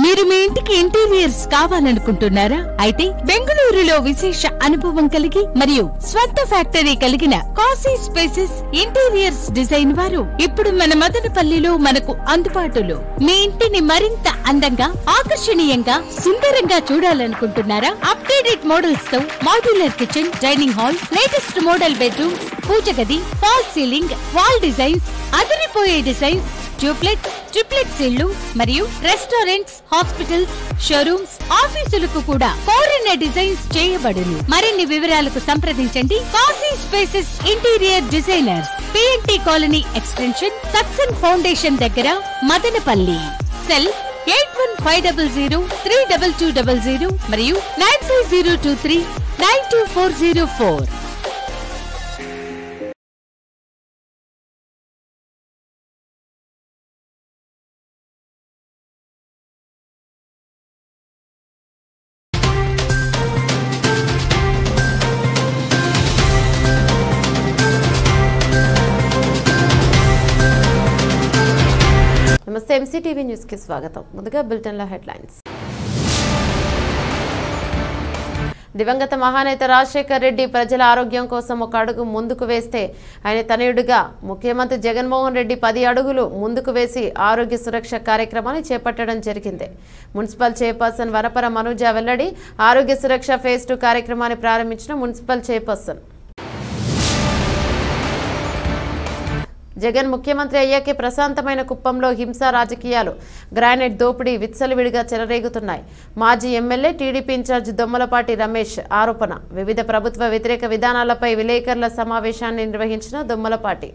మీరు మీ ఇంటికి ఇంటీరియర్స్ కావాలనుకుంటున్నారా? అయితే బెంగళూరులో విశేష అనుభవం కలిగి మరియు స్వంత ఫ్యాక్టరీ కలిగిన కాశీ స్పేసెస్ ఇంటీరియర్స్ డిజైన్ వారు ఇప్పుడు మన మదనపల్లిలో మనకు అందుబాటులో. మీ ఇంటిని మరింత అందంగా, ఆకర్షణీయంగా, సుందరంగా చూడాలనుకుంటున్నారా? అప్డేటెడ్ మోడల్స్ తో modular kitchen, dining hall, latest model bedrooms, puja గది, ఫాల్ సీలింగ్, వాల్ డిజైన్స్, అదిరిపోయే డిజైన్స్, డూప్లెక్స్, ట్రిప్లెక్స్ ఇళ్లు మరియు రెస్టారెంట్స్, హాస్పిటల్స్, షోరూమ్స్, ఆఫీసులకు కూడా కోరిన డిజైన్స్ చేయబడును. మరిన్ని వివరాలకు సంప్రదించండి Kashi spaces interior designers, PNT colony extension, సక్సెన్ ఫౌండేషన్ దగ్గర, మదనపల్లి. సెల్ 8150032200 మరియు 9502392404. నమస్తే, ఎంసీటీవీ న్యూస్ కి స్వాగతం. ముందుగా బులెటిన్ల హెడ్లైన్స్. దివంగత మహానేత రాజశేఖర్ రెడ్డి ప్రజల ఆరోగ్యం కోసం ఒక అడుగు ముందుకు వేస్తే ఆయన తనయుడిగా ముఖ్యమంత్రి జగన్మోహన్ రెడ్డి 10 అడుగులు ముందుకు వేసి ఆరోగ్య సురక్ష కార్యక్రమాన్ని చేపట్టడం జరిగింది. మున్సిపల్ చైర్పర్సన్ వరపర మనూజ వెల్లడి. ఆరోగ్య సురక్ష ఫేజ్ 2 కార్యక్రమాన్ని ప్రారంభించిన మున్సిపల్ చైర్పర్సన్. జగన్ ముఖ్యమంత్రి అయ్యాకే ప్రశాంతమైన కుప్పంలో హింసా రాజకీయాలు, గ్రానైట్ దోపిడీ విచ్చలవిడిగా చెలరేగుతున్నాయి. మాజీ MLA TDP incharge Dommalapati Ramesh ఆరోపణ. వివిధ ప్రభుత్వ వ్యతిరేక విధానాలపై విలేకరుల సమావేశాన్ని నిర్వహించిన దొమ్మలపాటి.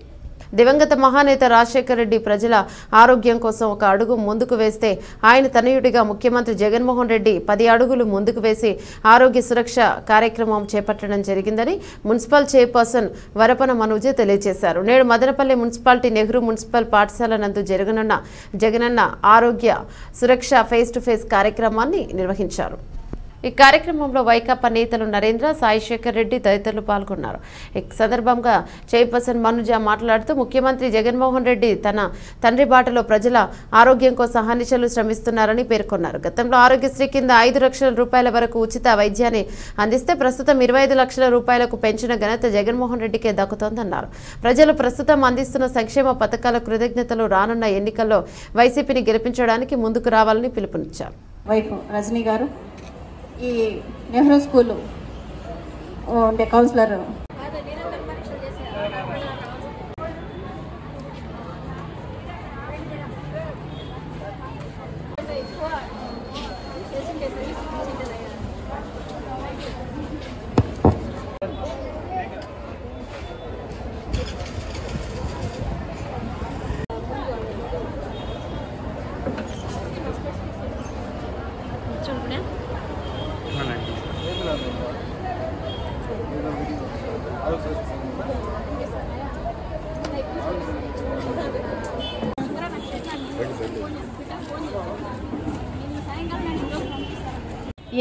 దివంగత మహానేత రాజశేఖర్ రెడ్డి ప్రజల ఆరోగ్యం కోసం ఒక అడుగు ముందుకు వేస్తే ఆయన తనయుడిగా ముఖ్యమంత్రి జగన్మోహన్ రెడ్డి 10 అడుగులు ముందుకు వేసి ఆరోగ్య సురక్ష కార్యక్రమం చేపట్టడం జరిగిందని మున్సిపల్ చైర్పర్సన్ వరపన మనూజ తెలియజేశారు. నేడు మదనపల్లి మున్సిపాలిటీ నెహ్రూ మున్సిపల్ పాఠశాల నందు జరగనున్న జగనన్న ఆరోగ్య సురక్ష ఫేస్ టు ఫేస్ కార్యక్రమాన్ని నిర్వహించారు. ఈ కార్యక్రమంలో వైకాపా నేతలు నరేంద్ర, సాయిశేఖర్ రెడ్డి తదితరులు పాల్గొన్నారు. ఈ సందర్భంగా చైర్పర్సన్ మనుజ మాట్లాడుతూ ముఖ్యమంత్రి జగన్మోహన్ రెడ్డి తన తండ్రి బాటలో ప్రజల ఆరోగ్యం కోసం అహర్నిశలు శ్రమిస్తున్నారని పేర్కొన్నారు. గతంలో ఆరోగ్యశ్రీ కింద 5 లక్షల రూపాయల వరకు ఉచిత వైద్యాన్ని అందిస్తే ప్రస్తుతం 25 లక్షల రూపాయలకు పెంచిన ఘనత జగన్మోహన్ రెడ్డికే దక్కుతోందన్నారు. ప్రజలు ప్రస్తుతం అందిస్తున్న సంక్షేమ పథకాల కృతజ్ఞతలు రానున్న ఎన్నికల్లో వైసీపీని గెలిపించడానికి ముందుకు రావాలని పిలుపునిచ్చారు. వైఫ్ రజనీ గారు, ఈ నెహ్రూ స్కూల్ ఉండే కౌన్సిలర్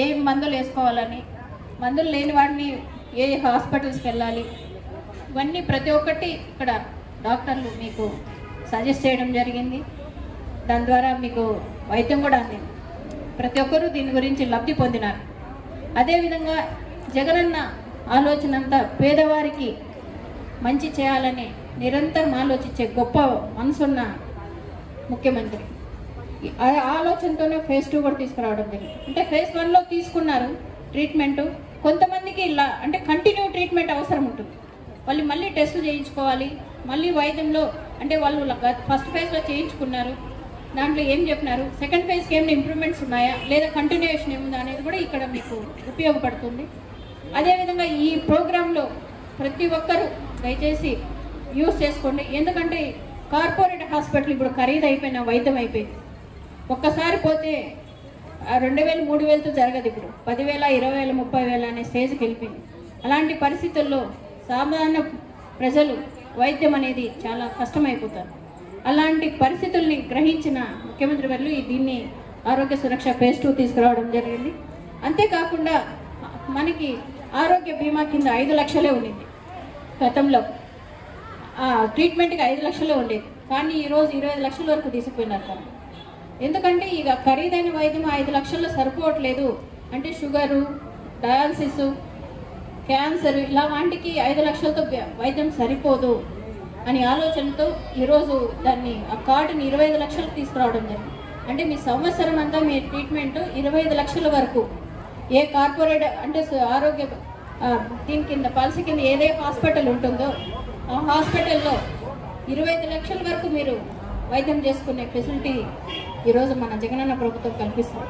ఏ మందులు వేసుకోవాలని, మందులు లేని వాడిని ఏ హాస్పిటల్స్కి వెళ్ళాలి, ఇవన్నీ ప్రతి ఒక్కటి ఇక్కడ డాక్టర్లు మీకు సజెస్ట్ చేయడం జరిగింది. దాని ద్వారా మీకు వైద్యం కూడా అందింది. ప్రతి ఒక్కరూ దీని గురించి లబ్ధి పొందినారు. అదేవిధంగా జగనన్న ఆలోచన అంతా పేదవారికి మంచి చేయాలని నిరంతరం ఆలోచించే గొప్ప మనసున్న ముఖ్యమంత్రి. ఆ ఆలోచనతోనే ఫేజ్ 2 కూడా తీసుకురావడం జరిగింది. అంటే ఫేజ్ 1లో తీసుకున్నారు ట్రీట్మెంటు. కొంతమందికి ఇలా అంటే కంటిన్యూ ట్రీట్మెంట్ అవసరం ఉంటుంది. వాళ్ళు మళ్ళీ టెస్టులు చేయించుకోవాలి. మళ్ళీ వైద్యంలో అంటే వాళ్ళు ఫస్ట్ ఫేజ్లో చేయించుకున్నారు, దాంట్లో ఏం చెప్పినారు, సెకండ్ ఫేజ్కి ఏమైనా ఇంప్రూవ్మెంట్స్ ఉన్నాయా లేదా కంటిన్యూషన్ ఏముందా అనేది కూడా ఇక్కడ మీకు ఉపయోగపడుతుంది. అదేవిధంగా ఈ ప్రోగ్రాంలో ప్రతి ఒక్కరూ దయచేసి యూజ్ చేసుకోండి. ఎందుకంటే కార్పొరేట్ హాస్పిటల్ ఇప్పుడు ఖరీదు అయిపోయిన వైద్యం అయిపోయింది. ఒక్కసారి పోతే 2000, 3000తో జరగదు. ఇప్పుడు 10,000, 20,000, 30,000 అనే స్టేజ్కి వెళ్ళిపోయింది. అలాంటి పరిస్థితుల్లో సాధారణ ప్రజలు వైద్యం అనేది చాలా కష్టమైపోతారు. అలాంటి పరిస్థితుల్ని గ్రహించిన ముఖ్యమంత్రి గారు దీన్ని ఆరోగ్య సురక్ష ఫేజ్ 2 తీసుకురావడం జరిగింది. అంతేకాకుండా మనకి ఆరోగ్య బీమా కింద 5 లక్షలే ఉండింది. గతంలో ట్రీట్మెంట్కి 5 లక్షలే ఉండేది. కానీ ఈరోజు 25 లక్షల వరకు తీసుకుపోయినారు. ఎందుకంటే ఇక ఖరీదైన వైద్యం 5 లక్షల్లో సరిపోవట్లేదు అంటే షుగరు, డయాలసిస్, క్యాన్సర్ ఇలా వాటికి 5 లక్షలతో వైద్యం సరిపోదు అని ఆలోచనతో ఈరోజు దాన్ని ఆ కార్డుని 25 లక్షలకు తీసుకురావడం జరిగింది. అంటే మీ సంవత్సరం అంతా మీ ట్రీట్మెంట్ 25 లక్షల వరకు ఏ కార్పొరేట్ అంటే ఆరోగ్య దీని కింద పాలసీ కింద ఏదే హాస్పిటల్ ఉంటుందో ఆ హాస్పిటల్లో 25 లక్షల వరకు మీరు వైద్యం చేసుకునే ఫెసిలిటీ ఈరోజు మన జగనన్న ప్రభుత్వం కల్పిస్తుంది.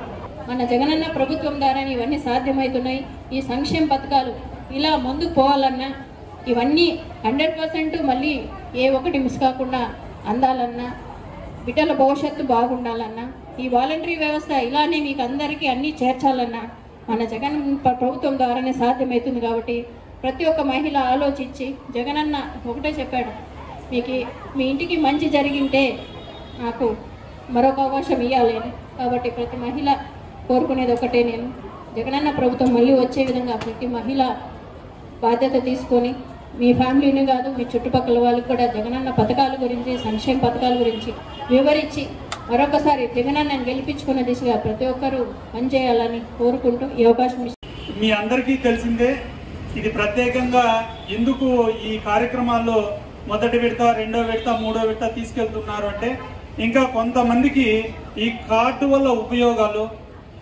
మన జగనన్న ప్రభుత్వం ద్వారానే ఇవన్నీ సాధ్యమవుతున్నాయి. ఈ సంక్షేమ పథకాలు ఇలా ముందుకు పోవాలన్నా ఇవన్నీ 100% మళ్ళీ ఏ ఒక్కటి మిస్ కాకుండా అందాలన్నా, బిడ్డల భవిష్యత్తు బాగుండాలన్నా, ఈ వాలంటరీ వ్యవస్థ ఇలానే మీకు అందరికీ అన్నీ చేర్చాలన్నా మన జగన్ ప్రభుత్వం ద్వారానే సాధ్యమవుతుంది. కాబట్టి ప్రతి ఒక్క మహిళ ఆలోచించి జగనన్న ఒకటే చెప్పాడు, మీకు మీ ఇంటికి మంచి జరిగింటే నాకు మరొక అవకాశం ఇవ్వాలి అని. కాబట్టి ప్రతి మహిళ కోరుకునేది ఒకటే, నేను జగనన్న ప్రభుత్వం మళ్ళీ వచ్చే విధంగా ప్రతి మహిళ బాధ్యత తీసుకొని మీ ఫ్యామిలీని కాదు మీ చుట్టుపక్కల వాళ్ళకి కూడా జగనన్న పథకాల గురించి, సంక్షేమ పథకాల గురించి వివరించి మరొకసారి జగనన్నను గెలిపించుకున్న దిశగా ప్రతి ఒక్కరూ పనిచేయాలని కోరుకుంటూ ఈ అవకాశం మీ అందరికీ తెలిసిందే. ఇది ప్రత్యేకంగా ఎందుకు ఈ కార్యక్రమాల్లో మొదటి విడత, రెండో విడత, మూడో విడత తీసుకెళ్తున్నారు అంటే ఇంకా కొంతమందికి ఈ కార్డు వల్ల ఉపయోగాలు,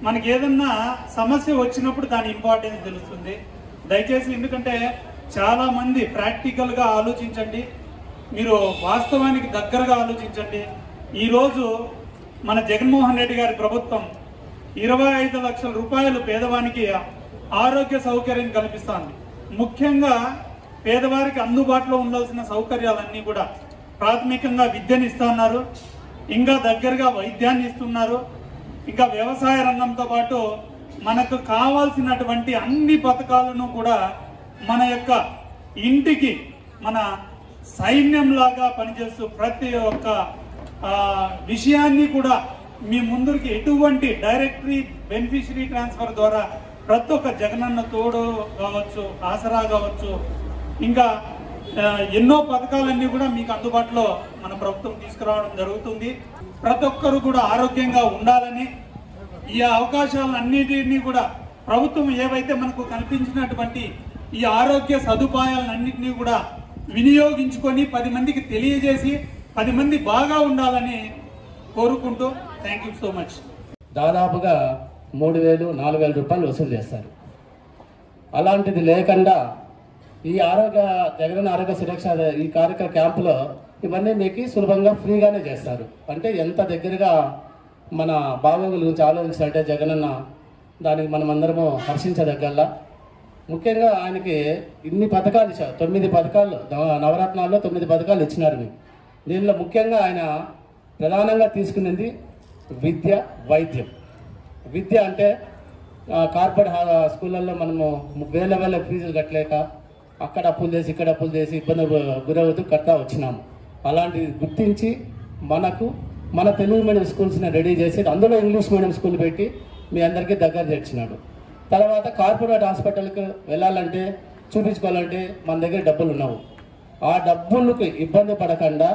మనకి ఏదన్నా సమస్య వచ్చినప్పుడు దాని ఇంపార్టెన్స్ తెలుస్తుంది. దయచేసి ఎందుకంటే చాలా మంది ప్రాక్టికల్గా ఆలోచించండి, మీరు వాస్తవానికి దగ్గరగా ఆలోచించండి. ఈరోజు మన జగన్మోహన్ రెడ్డి గారి ప్రభుత్వం 25 లక్షల రూపాయలు పేదవానికి ఆరోగ్య సౌకర్యం కల్పిస్తోంది. ముఖ్యంగా పేదవారికి అందుబాటులో ఉండాల్సిన సౌకర్యాలన్నీ కూడా ప్రాథమికంగా విద్యను ఇస్తున్నారు, ఇంకా దగ్గరగా వైద్యాన్ని ఇస్తున్నారు, ఇంకా వ్యవసాయ రంగంతో పాటు మనకు కావాల్సినటువంటి అన్ని పథకాలను కూడా మన యొక్క ఇంటికి మన సైన్యంలాగా పనిచేస్తూ ప్రతి ఒక్క విషయాన్ని కూడా మీ ముందుకి ఎటువంటి డైరెక్టరీ బెనిఫిషరీ ట్రాన్స్ఫర్ ద్వారా ప్రతి ఒక్క జగనన్న తోడు కావచ్చు, ఆసరా కావచ్చు, ఇంకా ఎన్నో పథకాలన్నీ కూడా మీకు అందుబాటులో మన ప్రభుత్వం తీసుకురావడం జరుగుతుంది. ప్రతి ఒక్కరు కూడా ఆరోగ్యంగా ఉండాలని ఈ అవకాశాలన్నిటినీ కూడా ప్రభుత్వం ఏవైతే మనకు కల్పించినటువంటి ఈ ఆరోగ్య సదుపాయాలన్నింటినీ కూడా వినియోగించుకొని 10 మందికి తెలియజేసి 10 మంది బాగా ఉండాలని కోరుకుంటూ థ్యాంక్ యూ సో మచ్. దాదాపుగా 3,000-4,000 రూపాయలు వసూలు చేస్తారు. అలాంటిది లేకుండా ఈ జగనన్న ఆరోగ్య సురక్ష ఈ కార్యక్రమ క్యాంపులో ఇవన్నీ మీకు సులభంగా ఫ్రీగానే చేస్తారు. అంటే ఎంత దగ్గరగా మన బాగోగుల గురించి ఆలోచించాలంటే జగనన్న దానికి మనం అందరము హర్షించదగ్గల్లా. ముఖ్యంగా ఆయనకి ఇన్ని పథకాలు ఇచ్చారు, 9 పథకాలు, నవరత్నాల్లో 9 పథకాలు ఇచ్చినారు మీకు. దీనిలో ముఖ్యంగా ఆయన ప్రధానంగా తీసుకున్నది విద్య, వైద్యం. విద్య అంటే కార్పొరేట్ స్కూళ్ళల్లో మనము వేల ఫీజులు కట్టలేక అక్కడ అప్పులు చేసి ఇక్కడ అప్పులు చేసి ఇబ్బంది గురవుతూ కడతా వచ్చినాము. అలాంటిది గుర్తించి మన తెలుగు మీడియం స్కూల్స్ని రెడీ చేసి అందులో ఇంగ్లీష్ మీడియం స్కూల్ పెట్టి మీ అందరికీ దగ్గర చేర్చినాడు. తర్వాత కార్పొరేట్ హాస్పిటల్కి వెళ్ళాలంటే చూపించుకోవాలంటే మన దగ్గర డబ్బులు ఉన్నావు. ఆ డబ్బులకు ఇబ్బంది పడకుండా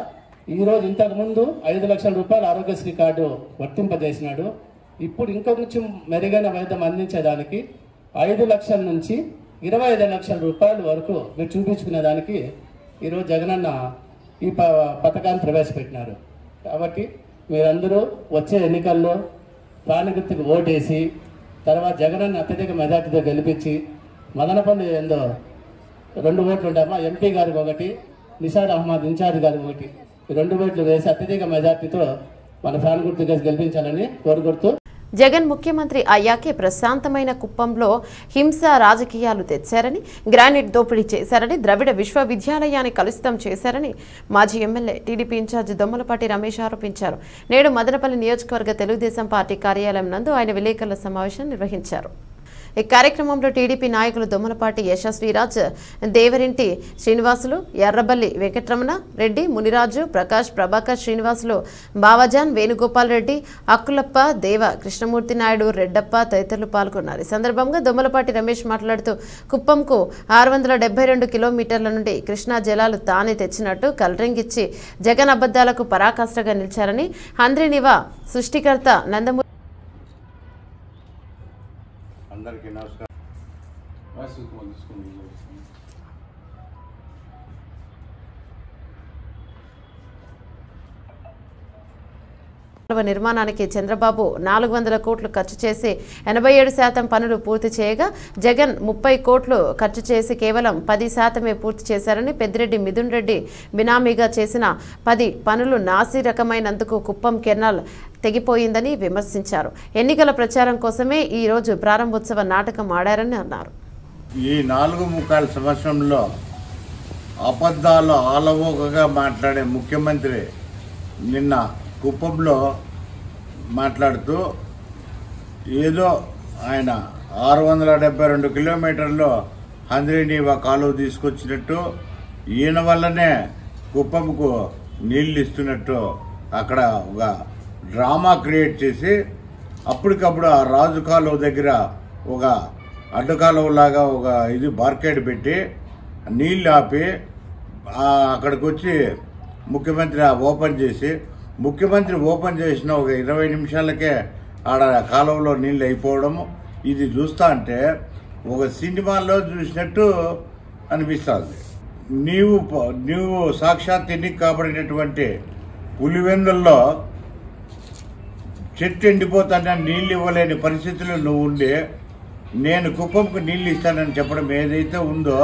ఈరోజు ఇంతకుముందు 5 లక్షల రూపాయలు ఆరోగ్యశ్రీ కార్డు వర్తింపజేసినాడు. ఇప్పుడు ఇంకొంచెం మెరుగైన వైద్యం అందించేదానికి 5 లక్షల నుంచి 25 లక్షల రూపాయల వరకు మీరు చూపించుకునే దానికి ఈరోజు జగనన్న ఈ పథకాన్ని ప్రవేశపెట్టినారు. కాబట్టి మీరందరూ వచ్చే ఎన్నికల్లో ప్రాణగుర్తుకు ఓటేసి తర్వాత జగనన్న అత్యధిక మెజార్టీతో గెలిపించి మదనపల్లి ఏందో 2 ఓట్లు ఉంటామా, ఎంపీ గారికి 1, నిషాద్ అహ్మద్ ఇన్ఛార్జ్ గారికి 1, 2 ఓట్లు వేసి అత్యధిక మెజార్టీతో మన ప్రాణగుర్తుగా గెలిపించాలని కోరుకుంటూ జగన్ ముఖ్యమంత్రి అయ్యాకే ప్రశాంతమైన కుప్పంలో హింస రాజకీయాలు తెచ్చారని, గ్రానైట్ దోపిడీ చేశారని, ద్రవిడ విశ్వవిద్యాలయాన్ని కలుషితం చేశారని మాజీ MLA TDP incharge Dommalapati Ramesh ఆరోపించారు. నేడు మదనపల్లి నియోజకవర్గ తెలుగుదేశం పార్టీ కార్యాలయం నందు ఆయన విలేకరుల సమావేశం నిర్వహించారు. ఈ కార్యక్రమంలో టీడీపీ నాయకులు దొమ్మలపాటి యశస్వీరాజ్, దేవరింటి శ్రీనివాసులు, ఎర్రబల్లి వెంకటరమణ రెడ్డి, మునిరాజు, ప్రకాష్, ప్రభాకర్, శ్రీనివాసులు, బావజాన్, వేణుగోపాల్ రెడ్డి, అక్కులప్ప, దేవ, కృష్ణమూర్తి నాయుడు, రెడ్డప్ప తదితరులు పాల్గొన్నారు. ఈ సందర్భంగా దొమ్మలపాటి రమేష్ మాట్లాడుతూ కుప్పంకు 672 కిలోమీటర్ల నుండి కృష్ణా జలాలు తానే తెచ్చినట్టు కలరింగ్ ఇచ్చి జగన్ అబద్దాలకు పరాకాష్ఠగా నిలిచారని, హంద్రీనివా సృష్టికర్త నందమూరి అందరికీ నమస్కారం. నిర్మాణానికి చంద్రబాబు 400 కోట్లు ఖర్చు చేసి 87% పనులు పూర్తి చేయగా జగన్ 30 కోట్లు ఖర్చు చేసి కేవలం 10% పూర్తి చేశారని, పెద్దిరెడ్డి మిథున్ రెడ్డి బినామీగా చేసిన 10 పనులు నాసి రకమైనందుకు కుప్పం కెనాల్ తెగిపోయిందని విమర్శించారు. ఎన్నికల ప్రచారం కోసమే ఈ రోజు ప్రారంభోత్సవ నాటకం ఆడారని అన్నారు. ఈ 4.25 సంవత్సరంలో అబద్ధాలు ఆలవోకగా మాట్లాడే ముఖ్యమంత్రి నిన్న కుప్పంలో మాట్లాడుతూ ఏదో ఆయన 672 కిలోమీటర్లు హంద్రీనీవా కాలువ తీసుకొచ్చినట్టు, ఈయన వల్లనే కుప్పంకు నీళ్లు ఇస్తున్నట్టు అక్కడ ఒక డ్రామా క్రియేట్ చేసి అప్పటికప్పుడు ఆ రాజు కాలువ దగ్గర ఒక అడ్డకాలువలాగా ఒక బార్కేడ్ పెట్టి నీళ్లు ఆపి అక్కడికి వచ్చి ముఖ్యమంత్రి ఓపెన్ చేసి, ముఖ్యమంత్రి ఓపెన్ చేసిన ఒక 20 నిమిషాలకే ఆడ కాలువలో నీళ్ళు అయిపోవడము, ఇది చూస్తా అంటే ఒక సినిమాలో చూసినట్టు అనిపిస్తుంది. నీవు సాక్షాత్ ఎన్నిక కాబడినటువంటి పులివెందుల్లో చెట్టు ఎండిపోతానే నీళ్ళు ఇవ్వలేని పరిస్థితుల్లో నువ్వు ఉండి నేను కుప్పంకు నీళ్ళు ఇస్తానని చెప్పడం ఏదైతే ఉందో,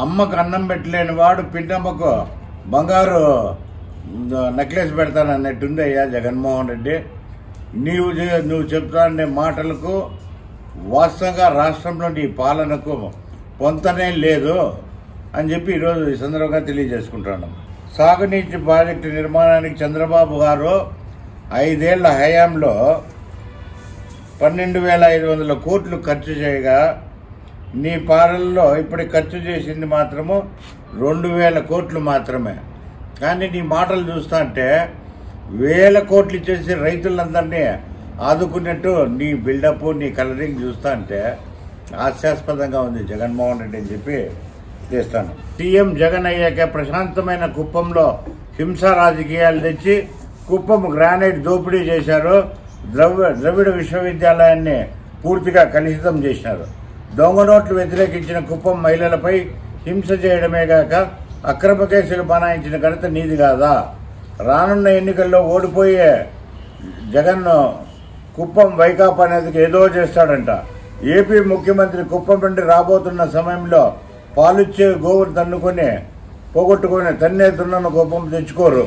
అమ్మకు అన్నం పెట్టలేని వాడు పిండమ్మకు బంగారు నెక్లెస్ పెడతానన్నట్టుందయ్యా జగన్మోహన్ రెడ్డి. నువ్వు చెప్తానే మాటలకు వాస్తవంగా రాష్ట్రంలో నీ పాలనకు పొంతనే లేదు అని చెప్పి ఈరోజు ఈ సందర్భంగా తెలియజేసుకుంటున్నాం. సాగునీటి ప్రాజెక్టు నిర్మాణానికి చంద్రబాబు గారు 5 ఏళ్ల హయాంలో 12,500 కోట్లు ఖర్చు చేయగా నీ పాలనలో ఇప్పటికి ఖర్చు చేసింది మాత్రము 2,000 కోట్లు మాత్రమే. కానీ నీ మాటలు చూస్తా అంటే 1,000 కోట్లు ఇచ్చేసి రైతులందరినీ ఆదుకున్నట్టు నీ బిల్డప్, నీ కలరింగ్ చూస్తా అంటే హాస్యాస్పదంగా ఉంది జగన్మోహన్ రెడ్డి అని చెప్పి చేస్తాను. సీఎం జగన్ అయ్యాక ప్రశాంతమైన కుప్పంలో హింసా రాజకీయాలు తెచ్చి కుప్పం గ్రానైట్ దోపిడీ చేశారు. ద్రవిడ విశ్వవిద్యాలయాన్ని పూర్తిగా కలుషితం చేశారు. దొంగ నోట్లు వ్యతిరేకించిన కుప్పం మహిళలపై హింస చేయడమే గాక అక్రమ కేసులు బనాయించిన ఘనత నీది కాదా? రానున్న ఎన్నికల్లో ఓడిపోయే జగన్ కుప్పం వైకాపా అనేది ఏదో చేస్తాడంట. ఏపీ ముఖ్యమంత్రి కుప్పం నుండి రాబోతున్న సమయంలో పాలిచ్చే గోవును పోగొట్టుకుని తన్నే దున్నను కుప్పం తెచ్చుకోరు.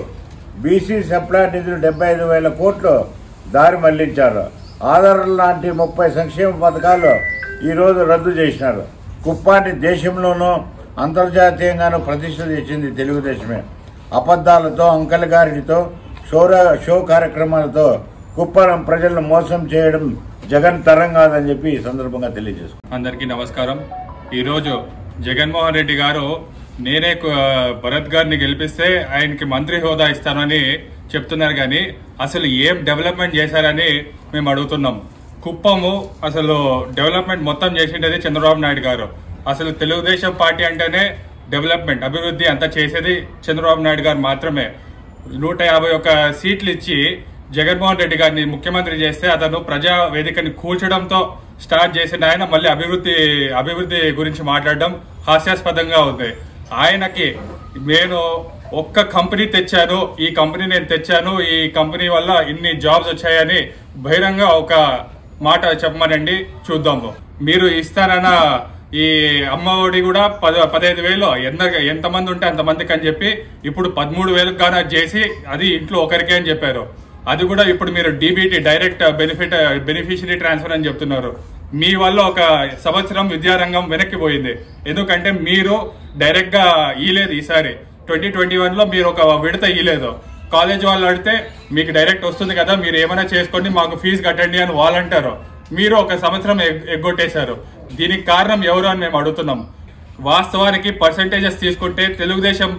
బీసీ సప్లై నిధులు 75,000 కోట్లు దారి మళ్లించారు. ఆధార్ లాంటి 30 సంక్షేమ పథకాలు ఈరోజు రద్దు చేసినారు. కుప్పాన్ని దేశంలోనూ అంతర్జాతీయంగానూ ప్రతిష్ట తెచ్చింది తెలుగుదేశమే. అబద్దాలతో, అంకలగారితో, షో కార్యక్రమాలతో కుప్పం ప్రజలను మోసం చేయడం జగన్ తరం కాదని చెప్పి ఈ సందర్భంగా తెలియజేసుకుంటాం. అందరికీ నమస్కారం. ఈరోజు జగన్మోహన్ రెడ్డి గారు నేనే భరత్ గారిని గెలిపిస్తే ఆయనకి మంత్రి హోదా ఇస్తానని చెప్తున్నారు, కానీ అసలు ఏం డెవలప్మెంట్ చేశారని మేము అడుగుతున్నాం. కుప్పము అసలు డెవలప్మెంట్ మొత్తం చేసిండేది చంద్రబాబు నాయుడు గారు. అసలు తెలుగుదేశం పార్టీ అంటేనే డెవలప్మెంట్, అభివృద్ధి అంతా చేసేది చంద్రబాబు నాయుడు గారు మాత్రమే. 151 సీట్లు ఇచ్చి జగన్మోహన్ రెడ్డి గారిని ముఖ్యమంత్రి చేస్తే అతను ప్రజా వేదికని కూల్చడంతో స్టార్ట్ చేసిన ఆయన మళ్ళీ అభివృద్ధి గురించి మాట్లాడడం హాస్యాస్పదంగా ఉంది. ఆయనకి నేను ఒక్క కంపెనీ తెచ్చాను, ఈ కంపెనీ నేను తెచ్చాను, ఈ కంపెనీ వల్ల ఇన్ని జాబ్స్ వచ్చాయని బహిరంగ ఒక మాట చెప్పమనండి చూద్దాము. మీరు ఇస్తారన్న ఈ అమ్మఒడి కూడా 15,000 ఎంతమంది ఉంటే అంతమందికి అని చెప్పి ఇప్పుడు 13,000 గానా చేసి అది ఇంట్లో ఒకరికే అని చెప్పారు. అది కూడా ఇప్పుడు మీరు డీబీటీ డైరెక్ట్ బెనిఫిషియరీ ట్రాన్స్ఫర్ అని చెప్తున్నారు. మీ వల్ల ఒక సంవత్సరం విద్యారంగం వెనక్కిపోయింది. ఎందుకంటే మీరు డైరెక్ట్ గా ఇయలేదు. ఈసారి 2021లో మీరు ఒక విడత ఇయలేదు. కాలేజ్ వాళ్ళు అడిగితే మీకు డైరెక్ట్ వస్తుంది కదా, మీరు ఏమైనా చేసుకోండి, మాకు ఫీజు కట్టండి అని వాళ్ళు అంటారు. మీరు 1 సంవత్సరం ఎగ్గొట్టేశారు. దీనికి కారణం ఎవరు అని మేము అడుగుతున్నాం. వాస్తవానికి పర్సంటేజెస్ తీసుకుంటే తెలుగుదేశం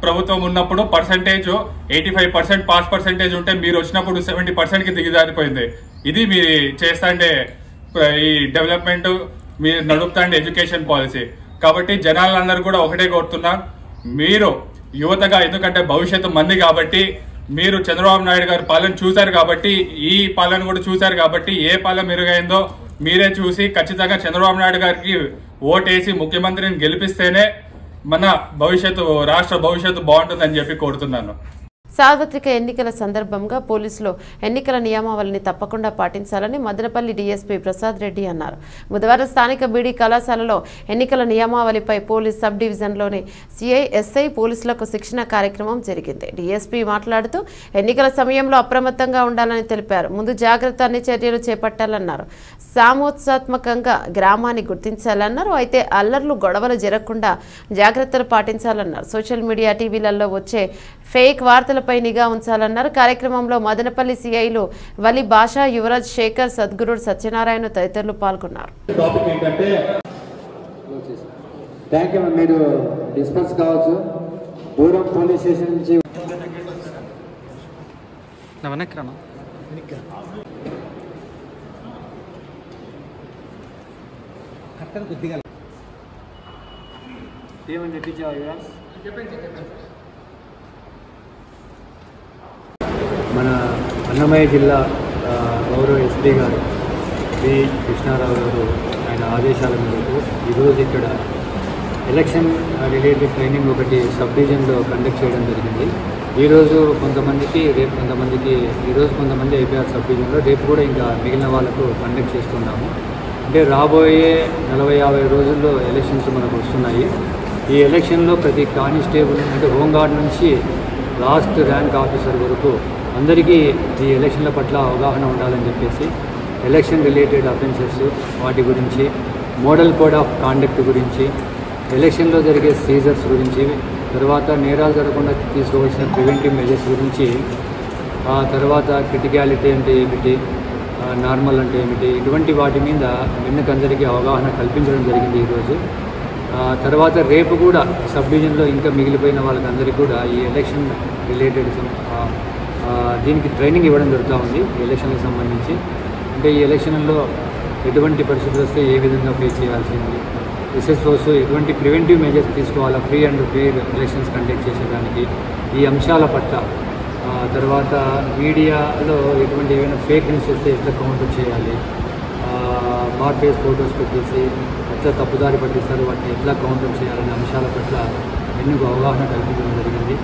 ప్రభుత్వం ఉన్నప్పుడు పర్సంటేజ్ 85% పాస్ పర్సంటేజ్ ఉంటే మీరు వచ్చినప్పుడు 70%కి దిగజారిపోయింది. ఇది మీరు చేస్తాండే ఈ డెవలప్మెంట్, మీరు నడుపుతాండే ఎడ్యుకేషన్ పాలసీ. కాబట్టి జనాలందరూ కూడా ఒకటే కోరుతున్నారు, మీరు యువతగా, ఎందుకంటే భవిష్యత్తు మంది కాబట్టి, మీరు చంద్రబాబు నాయుడు గారి పాలన చూశారు కాబట్టి, ఈ పాలన కూడా చూశారు కాబట్టి, ఏ పాలన మెరుగైందో మీరే చూసి ఖచ్చితంగా చంద్రబాబు నాయుడు గారికి ఓటేసి ముఖ్యమంత్రిని గెలిపిస్తేనే మన భవిష్యత్తు, రాష్ట్ర భవిష్యత్తు బాగుంటుందని చెప్పి కోరుతున్నాను. సార్వత్రిక ఎన్నికల సందర్భంగా పోలీసులు ఎన్నికల నియమావళిని తప్పకుండా పాటించాలని మదనపల్లి డీఎస్పీ ప్రసాద్ రెడ్డి అన్నారు. బుధవారం స్థానిక బీడీ కళాశాలలో ఎన్నికల నియమావళిపై పోలీస్ సబ్ డివిజన్లోని సిఐ, ఎస్ఐ పోలీసులకు శిక్షణ కార్యక్రమం జరిగింది. డీఎస్పీ మాట్లాడుతూ ఎన్నికల సమయంలో అప్రమత్తంగా ఉండాలని తెలిపారు. ముందు జాగ్రత్త అన్ని చర్యలు చేపట్టాలన్నారు. సామోత్సాత్మకంగా గ్రామాన్ని గుర్తించాలన్నారు. అయితే అల్లర్లు, గొడవలు జరగకుండా జాగ్రత్తలు పాటించాలన్నారు. సోషల్ మీడియా, టీవీలలో వచ్చే ఫేక్ వార్తలపై నిఘా ఉంచాలన్నారు. కార్యక్రమంలో మదనపల్లి సిఐలు వలి భాషా, యువరాజ్, శేఖర్, సద్గురు, సత్యనారాయణ తదితరులు పాల్గొన్నారు. మీరు డిస్పర్స్ కావచ్చు. దూరం పోలీస్ స్టేషన్ నుంచి ఏమని చెప్పించావు? మన అన్నమయ్య జిల్లా గౌరవ ఎస్పీ గారు శ్రీ కృష్ణారావు గారు ఆయన ఆదేశాల మేరకు ఈరోజు ఇక్కడ ఎలక్షన్ రిలేటెడ్ ట్రైనింగ్ ఒకటి సబ్ డివిజన్లో కండక్ట్ చేయడం జరిగింది. ఈరోజు కొంతమందికి, రేపు కొంతమందికి, ఈరోజు కొంతమంది అయిపోయారు సబ్ డివిజన్లో, రేపు కూడా ఇంకా మిగిలిన వాళ్ళకు కండక్ట్ చేస్తున్నాము. అంటే రాబోయే 40-50 రోజుల్లో ఎలక్షన్స్ మనకు వస్తున్నాయి. ఈ ఎలక్షన్లో ప్రతి కానిస్టేబుల్, అంటే హోంగార్డ్ నుంచి లాస్ట్ ర్యాంక్ ఆఫీసర్ వరకు అందరికీ ఈ ఎలక్షన్ల పట్ల అవగాహన ఉండాలని చెప్పేసి ఎలక్షన్ రిలేటెడ్ అఫెన్సెస్ వాటి గురించి, మోడల్ కోడ్ ఆఫ్ కాండక్ట్ గురించి, ఎలక్షన్లో జరిగే సీజర్స్ గురించి, తర్వాత నేరాలు జరగకుండా తీసుకోవాల్సిన ప్రివెంటివ్ మెజర్స్ గురించి, ఆ తర్వాత క్రిటికాలిటీ అంటే ఏమిటి, నార్మల్ అంటే ఏమిటి, ఇటువంటి వాటి మీద అందరికీ అవగాహన కల్పించడం జరిగింది ఈరోజు. తర్వాత రేపు కూడా సబ్ డివిజన్లో ఇంకా మిగిలిపోయిన వాళ్ళకందరికీ కూడా ఈ ఎలక్షన్ రిలేటెడ్ దీనికి ట్రైనింగ్ ఇవ్వడం జరుగుతూ ఉంది. ఎలక్షన్కి సంబంధించి అంటే ఈ ఎలక్షన్లో ఎటువంటి పరిస్థితులు వస్తే ఏ విధంగా ఫేస్ చేయాల్సింది, ఎస్ఎస్ఓస్ ఎటువంటి ప్రివెంటివ్ మెజర్స్ తీసుకోవాలా free and fair elections conduct చేసేదానికి, ఈ అంశాల పట్ల, తర్వాత మీడియాలో ఎటువంటి ఏమైనా ఫేక్ న్యూస్ వస్తే ఎట్లా కౌంటర్ చేయాలి, బార్ ఫేస్ ఫోటోస్ పెట్టేసి ఎట్లా తప్పుదారి పట్టిస్తారు వాటిని ఎట్లా కౌంటర్ చేయాలనే అంశాల పట్ల ఎన్నో అవగాహన కల్పించడం జరిగింది.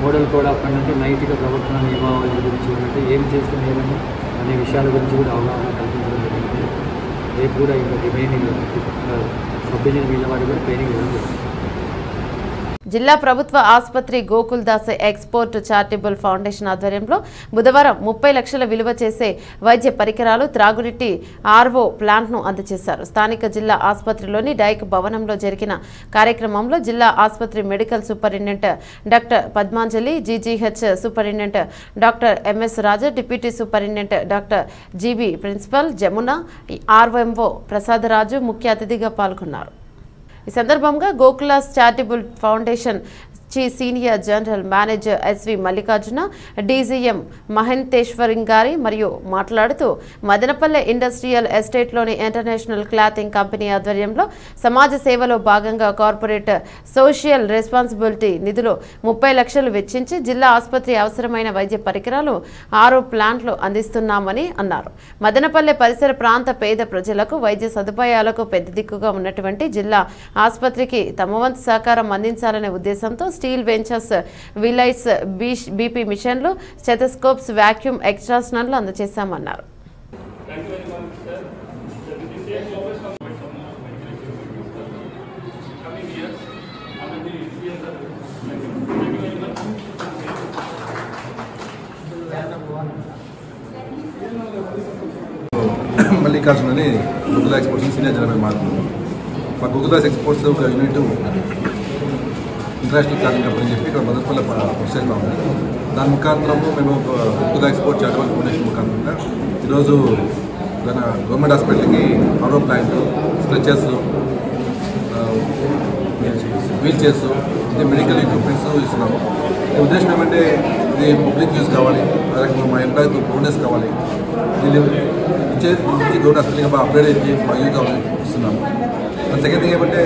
మోడల్ కోడ్ ఆఫ్ కండక్ట్ అంటే నైతిక ప్రవర్తన నియమావళి గురించి ఉన్నట్టు ఏం చేస్తున్నారని అనే విషయాల గురించి కూడా అవగాహన కల్పించడం జరిగింది. రేపు కూడా ఇంకా రిమైనింగ్ సబ్ డివిజన్ వీళ్ళ వాటి కూడా ట్రైనింగ్ ఇవ్వడం జరుగుతుంది. జిల్లా ప్రభుత్వ ఆసుపత్రి గోకుల్దాస్ ఎక్స్పోర్ట్ చారిటబుల్ ఫౌండేషన్ ఆధ్వర్యంలో బుధవారం 30 లక్షల విలువ చేసే వైద్య పరికరాలు, త్రాగునీటి ఆర్వో ప్లాంట్ను అందజేశారు. స్థానిక జిల్లా ఆసుపత్రిలోని డైక్ భవనంలో జరిగిన కార్యక్రమంలో జిల్లా ఆసుపత్రి medical superintendent doctor Padmanjali, GGH superintendent doctor MS Raja, deputy superintendent doctor GB, principal Jamuna, ఆర్వోఎంఓ ప్రసాదరాజు ముఖ్య అతిథిగా పాల్గొన్నారు. ఈ సందర్భంగా Gokulas charitable foundation senior general manager SV Mallikarjuna, DGM మహంతేశ్వరింగారి మరియు మాట్లాడుతూ మదనపల్లె ఇండస్ట్రియల్ ఎస్టేట్లోని ఇంటర్నేషనల్ క్లాతింగ్ కంపెనీ ఆధ్వర్యంలో సమాజ సేవలో భాగంగా కార్పొరేట్ సోషల్ రెస్పాన్సిబిలిటీ నిధులు 30 లక్షలు వెచ్చించి జిల్లా ఆసుపత్రి అవసరమైన వైద్య పరికరాలు 6 ప్లాంట్లు అందిస్తున్నామని అన్నారు. మదనపల్లె పరిసర ప్రాంత పేద ప్రజలకు వైద్య సదుపాయాలకు పెద్ద దిక్కుగా ఉన్నటువంటి జిల్లా ఆసుపత్రికి తమ వంతు సహకారం అందించాలనే ఉద్దేశంతో స్టీల్ వెంచర్స్, విలైట్స్, బీపీ మిషన్లు, స్టెథోస్కోప్స్, వాక్యూమ్ ఎక్స్ట్రాస్నర్లు అందజేశామన్నారు. మల్లికార్జున అని గూగుల్ ఎక్స్పోర్ట్స్ సీనియర్ జనరల్ మాట్లాడుతున్నాం. మా గూగుల్ ఎక్స్పోర్ట్స్ ఒక యూనిట్ ఇంటర్నేషనల్ క్లాతింగ్ కంపెనీ చెప్పి ఇక్కడ మదనపల్లి ప్రొసెస్లో ఉంది. దాని ముఖాంతరము మేము గూగుల్ ఎక్స్పోర్ట్ చారిటబుల్ ఫౌండేషన్ ముఖాంతరంగా ఈరోజు గవర్నమెంట్ హాస్పిటల్కి RO plant, stretchers, wheel chairs, ఇది మెడికల్ ఎక్విప్మెంట్స్ ఇస్తున్నాము. ఉద్దేశం ఏమంటే ఇది పబ్లిక్ యూజ్ కావాలి, అలాగే మా ఎంప్లాయీస్ బోనస్ కావాలి, ఇది ఇచ్చేది గవర్నమెంట్ హాస్పిటల్గా మా అప్గ్రేడ్ చేసి మా యూజ్ కావాలి ఇస్తున్నాము. సెకండ్ థింగ్ ఏమంటే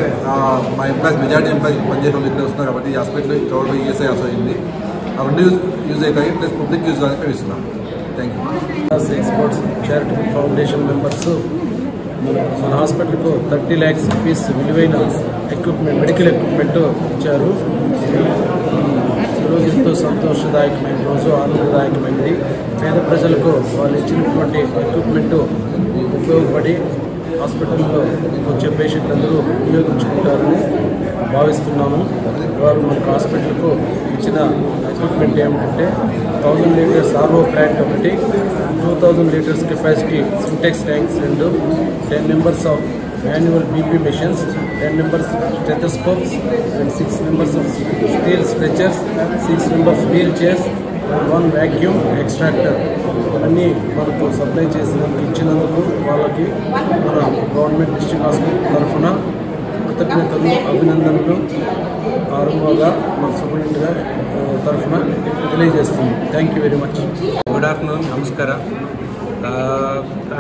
మా ఎంప్లాయీస్ మెజారిటీ ఎంప్లాయీస్ పనిచేసే వాళ్ళు ఇక్కడ వస్తున్నారు కాబట్టి ఈ hospital cover by ESI also అయింది. ఆ రెండు యూజ్ అవుతాయి, ప్లస్ పబ్లిక్ యూజ్ కావాలి మేము ఇస్తున్నాం. Thank you. Exports charitable foundation members మన హాస్పిటల్కు 30 lakhs రూపీస్ విలువైన ఎక్విప్మెంట్, మెడికల్ ఎక్విప్మెంట్ ఇచ్చారు. ఈరోజు ఎంతో సంతోషదాయకమైన రోజు, ఆనందదాయకమైనది. పేద ప్రజలకు వాళ్ళు ఇచ్చినటువంటి ఎక్విప్మెంట్ ఉపయోగపడి హాస్పిటల్లో వచ్చే పేషెంట్లు అందరూ వినియోగించుకుంటారని భావిస్తున్నాము. వారు మనకు హాస్పిటల్కు ఇచ్చిన ఎక్విప్మెంట్ ఏమిటంటే 1000 లీటర్స్ ఆర్ఓ ప్లాంట్ ఒకటి, 2000 litres capacity Sintex tanks 2, 10 members of manual BP machines, 10 members stethoscopes and 6 members of steel stretchers, 6 members wheelchairs and 1 vacuum extractor. ఇవన్నీ మనకు సప్లై చేసినందుకు ఇచ్చినందుకు వాళ్ళకి మన గవర్నమెంట్ డిస్ట్రిక్ట్ హాస్పిటల్ తరఫున కృతజ్ఞతలు, అభినందనలు ఆరంభంగా మన సూపరింటెండెంట్గా తరఫున తెలియజేస్తుంది. Thank you very much. Good afternoon, నమస్కారం.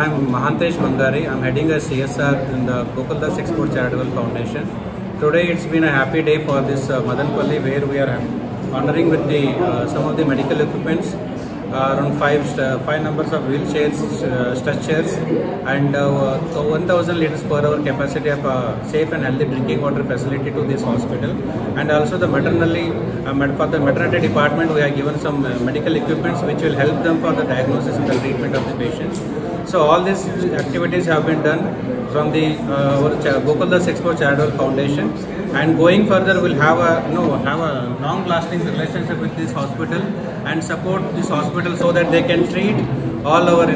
I'm Mahantesh Mangari. I'm heading a CSR in the Gokuldas Export Charitable Foundation. Today it's been a happy day for this Madanpalli, where we are honoring with the some of the medical equipments, around 5 numbers of wheelchairs, stretchers, and 1000 liters per hour capacity of safe and healthy drinking water facility to this hospital. And also the for the maternity department, we have given some medical equipments which will help them for the diagnosis and the treatment of the patients. So all these activities have been done from the Gokuldas Export Charitable Foundation, and going further we'll have a long-lasting relationship with this hospital and support this hospital so that they can treat all our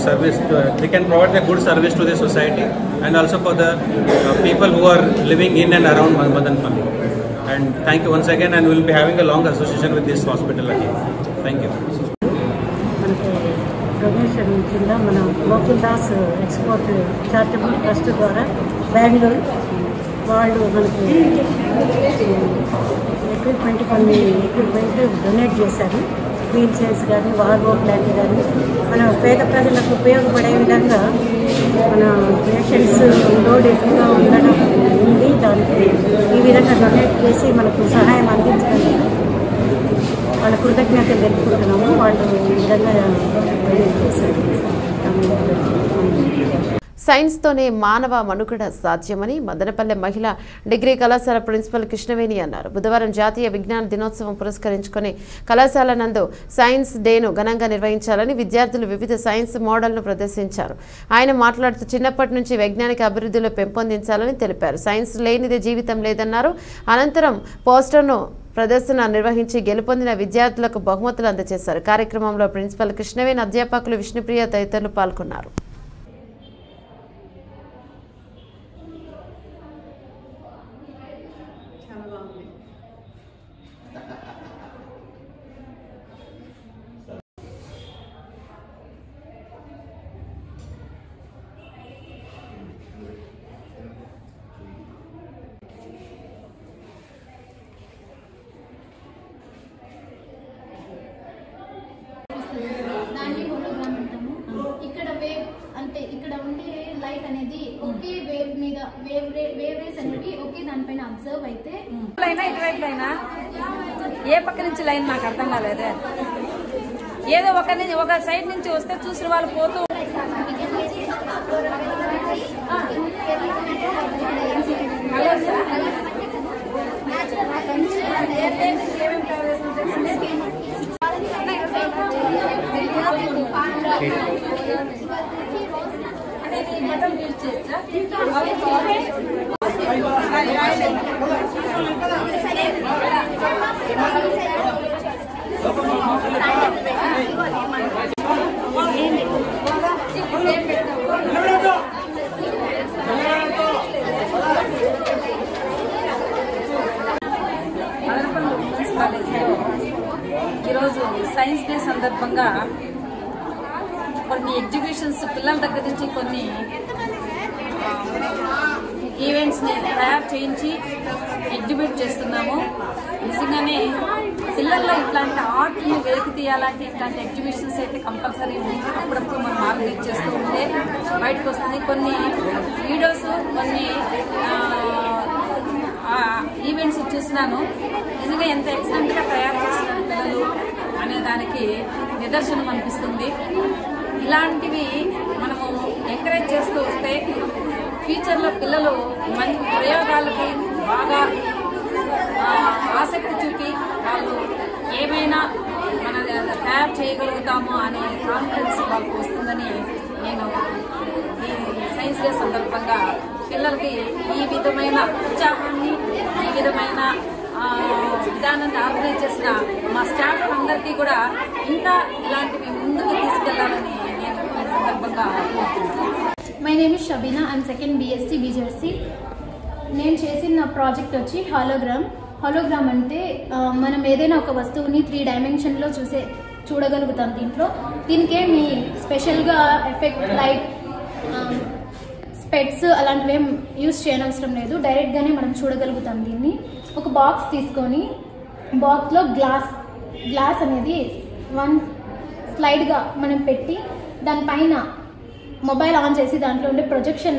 service. They can provide a good service to the society and also for the people who are living in and around Madanpalli. And thank you once again, and we'll be having a long association with this hospital again. Thank you. Donation కింద మన Gokuldas export charitable trust ద్వారా బెంగళూరు వాళ్ళు మనకి కొన్ని equipment donate చేశారు. Wheel chairs కానీ, వార్వో plant కానీ, మన పేద ప్రజలకు ఉపయోగపడే విధంగా మన పేషెంట్స్ లోడ్ ఎక్కువగా ఉండడం ఉంది. దానికి ఈ విధంగా డొనేట్ చేసి మనకు సహాయం అందించడానికి వాళ్ళ కృతజ్ఞతలు తెలుపుకుంటున్నాము. వాళ్ళు ఈ విధంగా డొనేట్ చేశారు. సైన్స్తోనే మానవ మనుగడ సాధ్యమని మదనపల్లె మహిళా డిగ్రీ కళాశాల ప్రిన్సిపల్ కృష్ణవేణి అన్నారు. బుధవారం జాతీయ విజ్ఞాన దినోత్సవం పురస్కరించుకుని కళాశాల నందు సైన్స్ డేను ఘనంగా నిర్వహించాలని విద్యార్థులు వివిధ సైన్స్ మోడల్ను ప్రదర్శించారు. ఆయన మాట్లాడుతూ చిన్నప్పటి నుంచి వైజ్ఞానిక అభివృద్ధిలో పెంపొందించాలని తెలిపారు. సైన్స్ లేనిదే జీవితం లేదన్నారు. అనంతరం పోస్టర్ను ప్రదర్శన నిర్వహించి గెలుపొందిన విద్యార్థులకు బహుమతులు అందజేశారు. కార్యక్రమంలో ప్రిన్సిపల్ కృష్ణవేణి, అధ్యాపకులు విష్ణుప్రియ తదితరులు పాల్గొన్నారు. ఇక్కడ ఉండే లైట్ అనేది ఒకే వేవ్ మీద వేవ్ రేస్ అనేది ఒకే దానిపైన అబ్జర్వ్ అయితే ఇటువైపులైనా ఏ పక్క నుంచి లైన్ నాకు అర్థం కాలేదే. ఏదో ఒక సైడ్ నుంచి వస్తే చూసిన వాళ్ళు పోతూ ఈరోజు సైన్స్ డే సందర్భంగా కొన్ని కొన్ని ఎగ్జిబిషన్స్ పిల్లల దగ్గర నుంచి కొన్ని ఈవెంట్స్ని తయారు చేయించి ఎగ్జిబిట్ చేస్తున్నాము. నిజంగానే పిల్లల్లో ఇట్లాంటి ఆర్ట్ని వెలికి తీయాలంటే ఇట్లాంటి ఎగ్జిబిషన్స్ అయితే కంపల్సరీ అప్పుడప్పుడు మనం ఆర్గనైజ్ చేస్తూ ఉంటే బయటకు వస్తుంది. కొన్ని వీడియోస్, కొన్ని ఈవెంట్స్ చూసినాను. నిజంగా ఎంత ఎక్సలెంట్గా తయారు చేస్తున్నారు పిల్లలు అనే దానికి నిదర్శనం అనిపిస్తుంది. ఇలాంటివి మనము ఎంకరేజ్ చేస్తూ వస్తే ఫ్యూచర్లో పిల్లలు మంచి ప్రయోగాలకి బాగా ఆసక్తి చూపి వాళ్ళు ఏమైనా మన తయారు చేయగలుగుతాము అనే కాన్ఫిడెన్స్ వాళ్ళకు వస్తుందని నేను ఈ సైన్స్ డే సందర్భంగా పిల్లలకి ఈ విధమైన ఉత్సాహాన్ని, ఈ విధమైన విధానాన్ని ఆర్గనైజ్ చేసిన మా స్టాఫ్ అందరికీ కూడా ఇంకా ఇలాంటివి ముందుకు తీసుకెళ్లాలని నేను ఈ సందర్భంగా కోరుకుంటున్నాను. My name is Shabina. I'm second BSc BJRC. నేను చేసిన ప్రాజెక్ట్ వచ్చి హాలోగ్రామ్ అంటే మనం ఏదైనా ఒక వస్తువుని 3 డైమెన్షన్లో చూడగలుగుతాం. దీనికేమి స్పెషల్గా ఎఫెక్ట్, లైట్, స్పెట్స్ అలాంటివి ఏం యూజ్ చేయనవసరం లేదు. డైరెక్ట్గానే మనం చూడగలుగుతాం. దీన్ని ఒక బాక్స్ తీసుకొని బాక్స్లో గ్లాస్ అనేది 1 స్లైడ్గా మనం పెట్టి దానిపైన మొబైల్ ఆన్ చేసి దాంట్లో ఉండే ప్రొజెక్షన్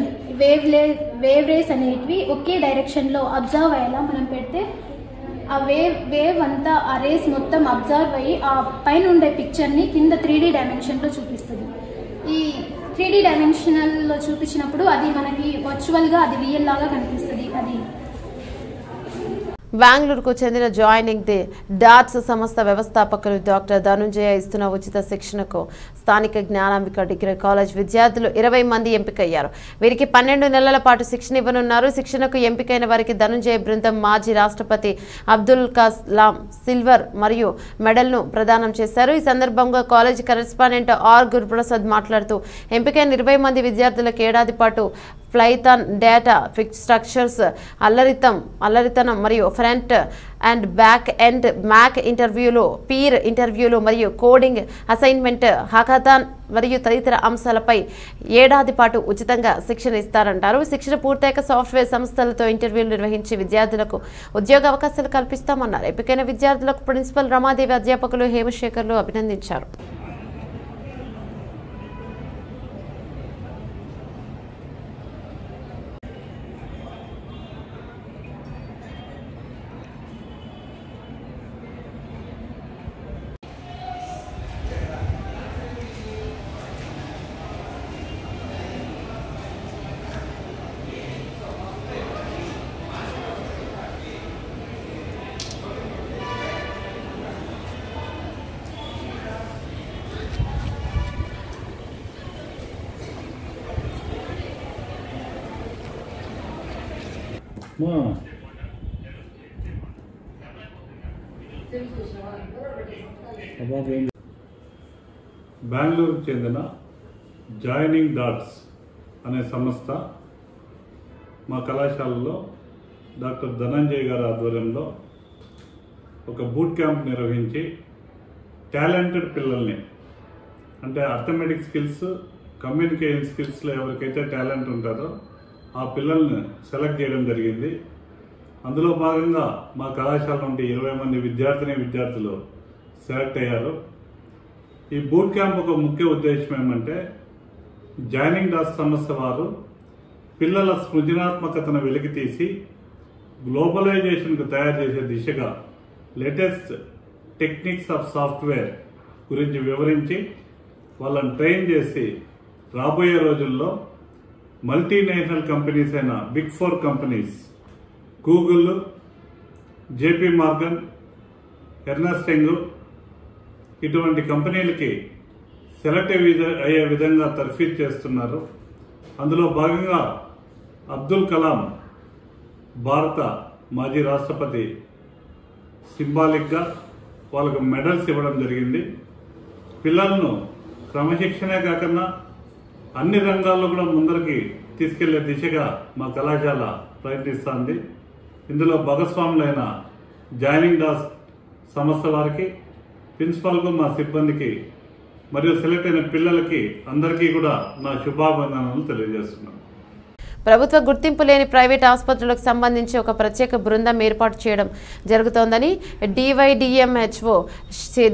వేవ్ రేస్ అనేటివి ఒకే డైరెక్షన్లో అబ్జర్వ్ అయ్యేలా మనం పెడితే ఆ వేవ్ అంతా ఆ రేస్ మొత్తం అబ్జర్వ్ అయ్యి ఆ పైన ఉండే పిక్చర్ని కింద 3D డైమెన్షన్లో చూపిస్తుంది. ఈ 3D డైమెన్షనల్లో చూపించినప్పుడు అది మనకి వర్చువల్గా అది రియల్ లాగా కనిపిస్తుంది. అది బెంగళూరుకు చెందిన జాయినింగ్ ది డాట్స్ సంస్థ వ్యవస్థాపకులు డాక్టర్ ధనుంజయ ఇస్తున్న ఉచిత శిక్షణకు స్థానిక జ్ఞానాంబిక డిగ్రీ కాలేజ్ విద్యార్థులు 20 మంది ఎంపికయ్యారు. వీరికి 12 నెలల పాటు శిక్షణ ఇవ్వనున్నారు. శిక్షణకు ఎంపికైన వారికి ధనుంజయ బృందం మాజీ రాష్ట్రపతి అబ్దుల్ కలాం సిల్వర్ మరియు మెడల్ను ప్రదానం చేశారు. ఈ సందర్భంగా కాలేజ్ కరెస్పాండెంట్ ఆర్ గురుప్రసాద్ మాట్లాడుతూ ఎంపికైన 20 మంది విద్యార్థులకు ఏడాది పాటు ఫ్లైథాన్, డేటా, ఫిక్స్ స్ట్రక్చర్స్, అల్లరితనం మరియు front and back end mock ఇంటర్వ్యూలు, పీర్ ఇంటర్వ్యూలు మరియు కోడింగ్ అసైన్మెంట్, హకాథాన్ మరియు తదితర అంశాలపై ఏడాది పాటు ఉచితంగా శిక్షణ ఇస్తారంటారు. శిక్షణ పూర్తయ్యాక సాఫ్ట్వేర్ సంస్థలతో ఇంటర్వ్యూలు నిర్వహించి విద్యార్థులకు ఉద్యోగ అవకాశాలు కల్పిస్తామన్నారు. ఎంపికైన విద్యార్థులకు ప్రిన్సిపల్ రమాదేవి, అధ్యాపకులు హేమశేఖర్లు అభినందించారు. బెంగళూరుకు చెందిన జాయినింగ్ డాట్స్ అనే సంస్థ మా కళాశాలలో డాక్టర్ ధనంజయ్ గారి ఆధ్వర్యంలో ఒక బూట్ క్యాంప్ నిర్వహించి టాలెంటెడ్ పిల్లల్ని, అంటే అర్థమెటిక్ స్కిల్స్, కమ్యూనికేషన్ స్కిల్స్లో ఎవరికైతే టాలెంట్ ఉంటుందో ఆ పిల్లల్ని సెలెక్ట్ చేయడం జరిగింది. అందులో భాగంగా మా కళాశాల నుండి 20 మంది విద్యార్థులు సెలెక్ట్ అయ్యారు. ఈ బూట్ క్యాంప్ ఒక ముఖ్య ఉద్దేశం ఏమంటే, జాయినింగ్ డాట్స్ సంస్థ వారు పిల్లల సృజనాత్మకతను వెలికితీసి గ్లోబలైజేషన్కు తయారు చేసే దిశగా లేటెస్ట్ టెక్నిక్స్ ఆఫ్ సాఫ్ట్వేర్ గురించి వివరించి వాళ్ళని ట్రైన్ చేసి రాబోయే రోజుల్లో మల్టీనేషనల్ కంపెనీస్ అయిన big 4 companies Google, JP Morgan, Ernst Young ఇటువంటి కంపెనీలకి సెలెక్ట్ అయ్యే విధంగా తర్ఫీదు చేస్తున్నారు. అందులో భాగంగా అబ్దుల్ కలాం భారత మాజీ రాష్ట్రపతి సింబాలిక్గా వాళ్ళకు మెడల్స్ ఇవ్వడం జరిగింది. పిల్లలను క్రమశిక్షణే కాకుండా అన్ని రంగాల్లో కూడా ముందరికి తీసుకెళ్లే దిశగా మా కళాశాల ప్రయత్నిస్తోంది. ఇందులో భాగస్వాములైన జాయినింగ్ డాట్స్ సంస్థ వారికి, ప్రిన్సిపాల్కు, మా సిబ్బందికి మరియు సెలెక్ట్ అయిన పిల్లలకి అందరికీ కూడా నా శుభాభినందనలు తెలియజేస్తున్నాను. ప్రభుత్వ గుర్తింపు లేని ప్రైవేట్ ఆసుపత్రులకు సంబంధించి ఒక ప్రత్యేక బృందం ఏర్పాటు చేయడం జరుగుతోందని డివైడిఎంహెచ్ఓ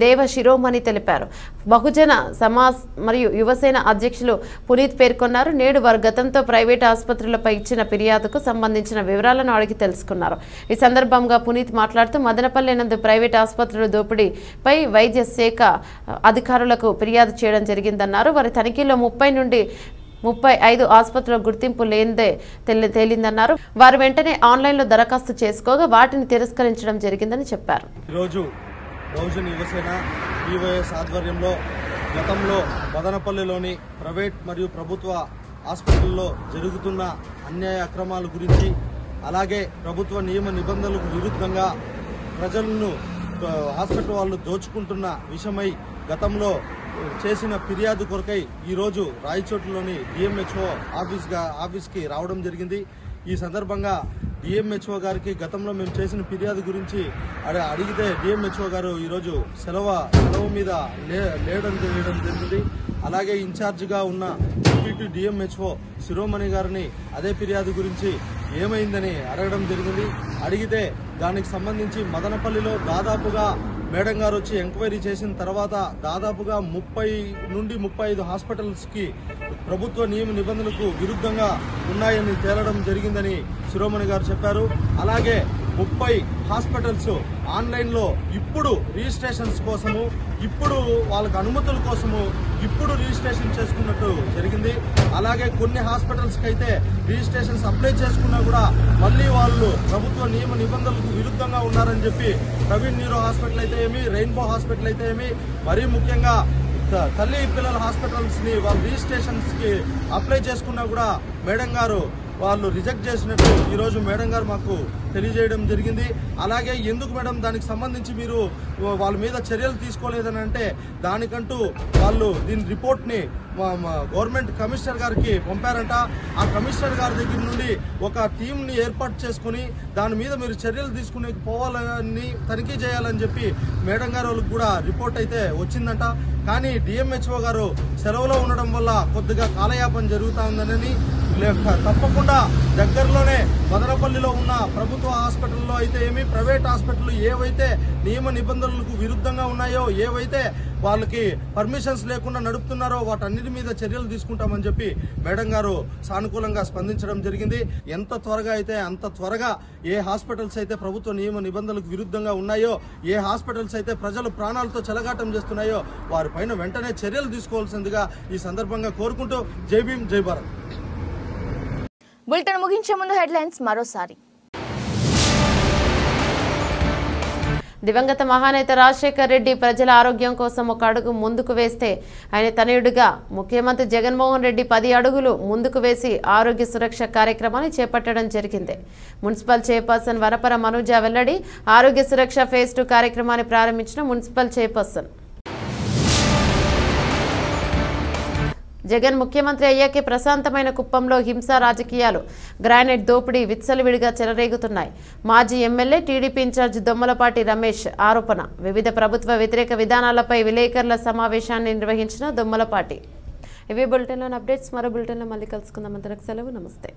దేవ శిరోమణి తెలిపారు. బహుజన సమాజ్ మరియు యువసేన అధ్యక్షులు పునీత్ పేర్కొన్నారు. నేడు వారు గతంతో ప్రైవేట్ ఆసుపత్రులపై ఇచ్చిన ఫిర్యాదుకు సంబంధించిన వివరాలను అడిగి తెలుసుకున్నారు. ఈ సందర్భంగా పునీత్ మాట్లాడుతూ మదనపల్లి నందు ప్రైవేట్ ఆసుపత్రుల దోపిడీపై వైద్య శాఖ అధికారులకు ఫిర్యాదు చేయడం జరిగిందన్నారు. వారి తనిఖీలో 30 నుండి 35 ఆసుపత్రుల గుర్తింపు లేనిదే తేలిందన్నారు. వారు వెంటనే ఆన్లైన్లో దరఖాస్తు చేసుకోగా వాటిని తిరస్కరించడం జరిగిందని చెప్పారు. ఈరోజు బహుజన యువసేన ఈవైఎస్ ఆధ్వర్యంలో గతంలో మదనపల్లిలోని ప్రైవేట్ మరియు ప్రభుత్వ హాస్పిటల్లో జరుగుతున్న అన్యాయ అక్రమాల గురించి, అలాగే ప్రభుత్వ నియమ నిబంధనలకు విరుద్ధంగా ప్రజలను హాస్పిటల్ వాళ్ళు దోచుకుంటున్న విషయమై గతంలో చేసిన ఫిర్యాదు కొరకై ఈరోజు రాయచోట్లోని డిఎంహెచ్ఓ ఆఫీస్కి రావడం జరిగింది. ఈ సందర్భంగా డిఎంహెచ్ఓ గారికి గతంలో మేము చేసిన ఫిర్యాదు గురించి అడిగితే డిఎంహెచ్ఓ గారు ఈరోజు సెలవు మీద లేడం జరిగింది. అలాగే ఇన్ఛార్జిగా ఉన్న డిప్యూటీ డిఎంహెచ్ఓ శిరోమణి గారిని అదే ఫిర్యాదు గురించి ఏమైందని అడగడం జరిగింది. అడిగితే దానికి సంబంధించి మదనపల్లిలో దాదాపుగా మేడం గారు వచ్చి ఎంక్వైరీ చేసిన తర్వాత దాదాపుగా 30 నుండి 35 హాస్పిటల్స్కి ప్రభుత్వ నియమ నిబంధనలకు విరుద్ధంగా ఉన్నాయని తేలడం జరిగిందని శిరోమణి గారు చెప్పారు. అలాగే 30 హాస్పిటల్స్ ఆన్లైన్లో ఇప్పుడు రిజిస్ట్రేషన్స్ కోసము, ఇప్పుడు వాళ్ళకి అనుమతుల కోసము ఇప్పుడు రిజిస్ట్రేషన్ చేసుకున్నట్టు జరిగింది. అలాగే కొన్ని హాస్పిటల్స్కి అయితే రిజిస్ట్రేషన్స్ అప్లై చేసుకున్నా కూడా మళ్ళీ వాళ్ళు ప్రభుత్వ నియమ నిబంధనలకు విరుద్ధంగా ఉన్నారని చెప్పి ప్రవీణ్ న్యూరో హాస్పిటల్ అయితే ఏమి, రెయిన్బో హాస్పిటల్ అయితే ఏమి, మరీ ముఖ్యంగా తల్లి పిల్లల హాస్పిటల్స్ని వాళ్ళు రిజిస్ట్రేషన్స్కి అప్లై చేసుకున్నా కూడా మేడం గారు వాళ్ళు రిజెక్ట్ చేసినట్టు ఈరోజు మేడం గారు మాకు తెలియజేయడం జరిగింది. అలాగే ఎందుకు మేడం దానికి సంబంధించి మీరు వాళ్ళ మీద చర్యలు తీసుకోలేదని అంటే దానికంటూ వాళ్ళు దీని రిపోర్ట్ని గవర్నమెంట్ కమిషనర్ గారికి పంపారంట. ఆ కమిషనర్ గారి దగ్గర నుండి ఒక టీంని ఏర్పాటు చేసుకుని దాని మీద మీరు చర్యలు తీసుకునే పోవాలని తనిఖీ చేయాలని చెప్పి మేడం గారు వాళ్ళకి కూడా రిపోర్ట్ అయితే వచ్చిందంట. కానీ డిఎంహెచ్ఓ గారు సెలవులో ఉండడం వల్ల కొద్దిగా కాలయాపన జరుగుతూ ఉందని తప్పకుండా దగ్గరలోనే మదనపల్లిలో ఉన్న ప్రభుత్వ హాస్పిటల్లో అయితే ఏమి, ప్రైవేట్ హాస్పిటల్ ఏవైతే నియమ నిబంధనలకు విరుద్ధంగా ఉన్నాయో, ఏవైతే వాళ్ళకి పర్మిషన్స్ లేకుండా నడుపుతున్నారో వాటన్నిటి మీద చర్యలు తీసుకుంటామని చెప్పి మేడం గారు సానుకూలంగా స్పందించడం జరిగింది. ఎంత త్వరగా అయితే అంత త్వరగా ఏ హాస్పిటల్స్ అయితే ప్రభుత్వ నియమ నిబంధనలకు విరుద్ధంగా ఉన్నాయో, ఏ హాస్పిటల్స్ అయితే ప్రజలు ప్రాణాలతో చెలగాటం చేస్తున్నాయో వారిపైన వెంటనే చర్యలు తీసుకోవాల్సిందిగా ఈ సందర్భంగా కోరుకుంటూ జై భీమ్ జై భారత్. బులెటిన్ ముగించే ముందు హెడ్లైన్స్ మరోసారి. దివంగత మహానేత రాజశేఖర్ రెడ్డి ప్రజల ఆరోగ్యం కోసం ఒక అడుగు ముందుకు వేస్తే ఆయన తనయుడిగా ముఖ్యమంత్రి జగన్మోహన్ రెడ్డి 10 అడుగులు ముందుకు వేసి ఆరోగ్య సురక్ష కార్యక్రమాన్ని చేపట్టడం జరిగింది. మున్సిపల్ చైర్పర్సన్ వరపర మనూజ వెల్లడి. ఆరోగ్య సురక్ష ఫేజ్ 2 కార్యక్రమాన్ని ప్రారంభించిన మున్సిపల్ చైర్పర్సన్. జగన్ ముఖ్యమంత్రి అయ్యాకే ప్రశాంతమైన కుప్పంలో హింసా రాజకీయాలు, గ్రానైట్ దోపిడీ విచ్చలవిడిగా చెలరేగుతున్నాయి. మాజీ MLA TDP incharge Dommalapati Ramesh ఆరోపణ. వివిధ ప్రభుత్వ వ్యతిరేక విధానాలపై విలేకరుల సమావేశాన్ని నిర్వహించిన దొమ్మలపాటి. ఇవే బులెటిన్లోని అప్డేట్స్. మరో బులెటిన్లో మళ్ళీ కలుసుకుందాం. అంతవరకు సెలవు. నమస్తే.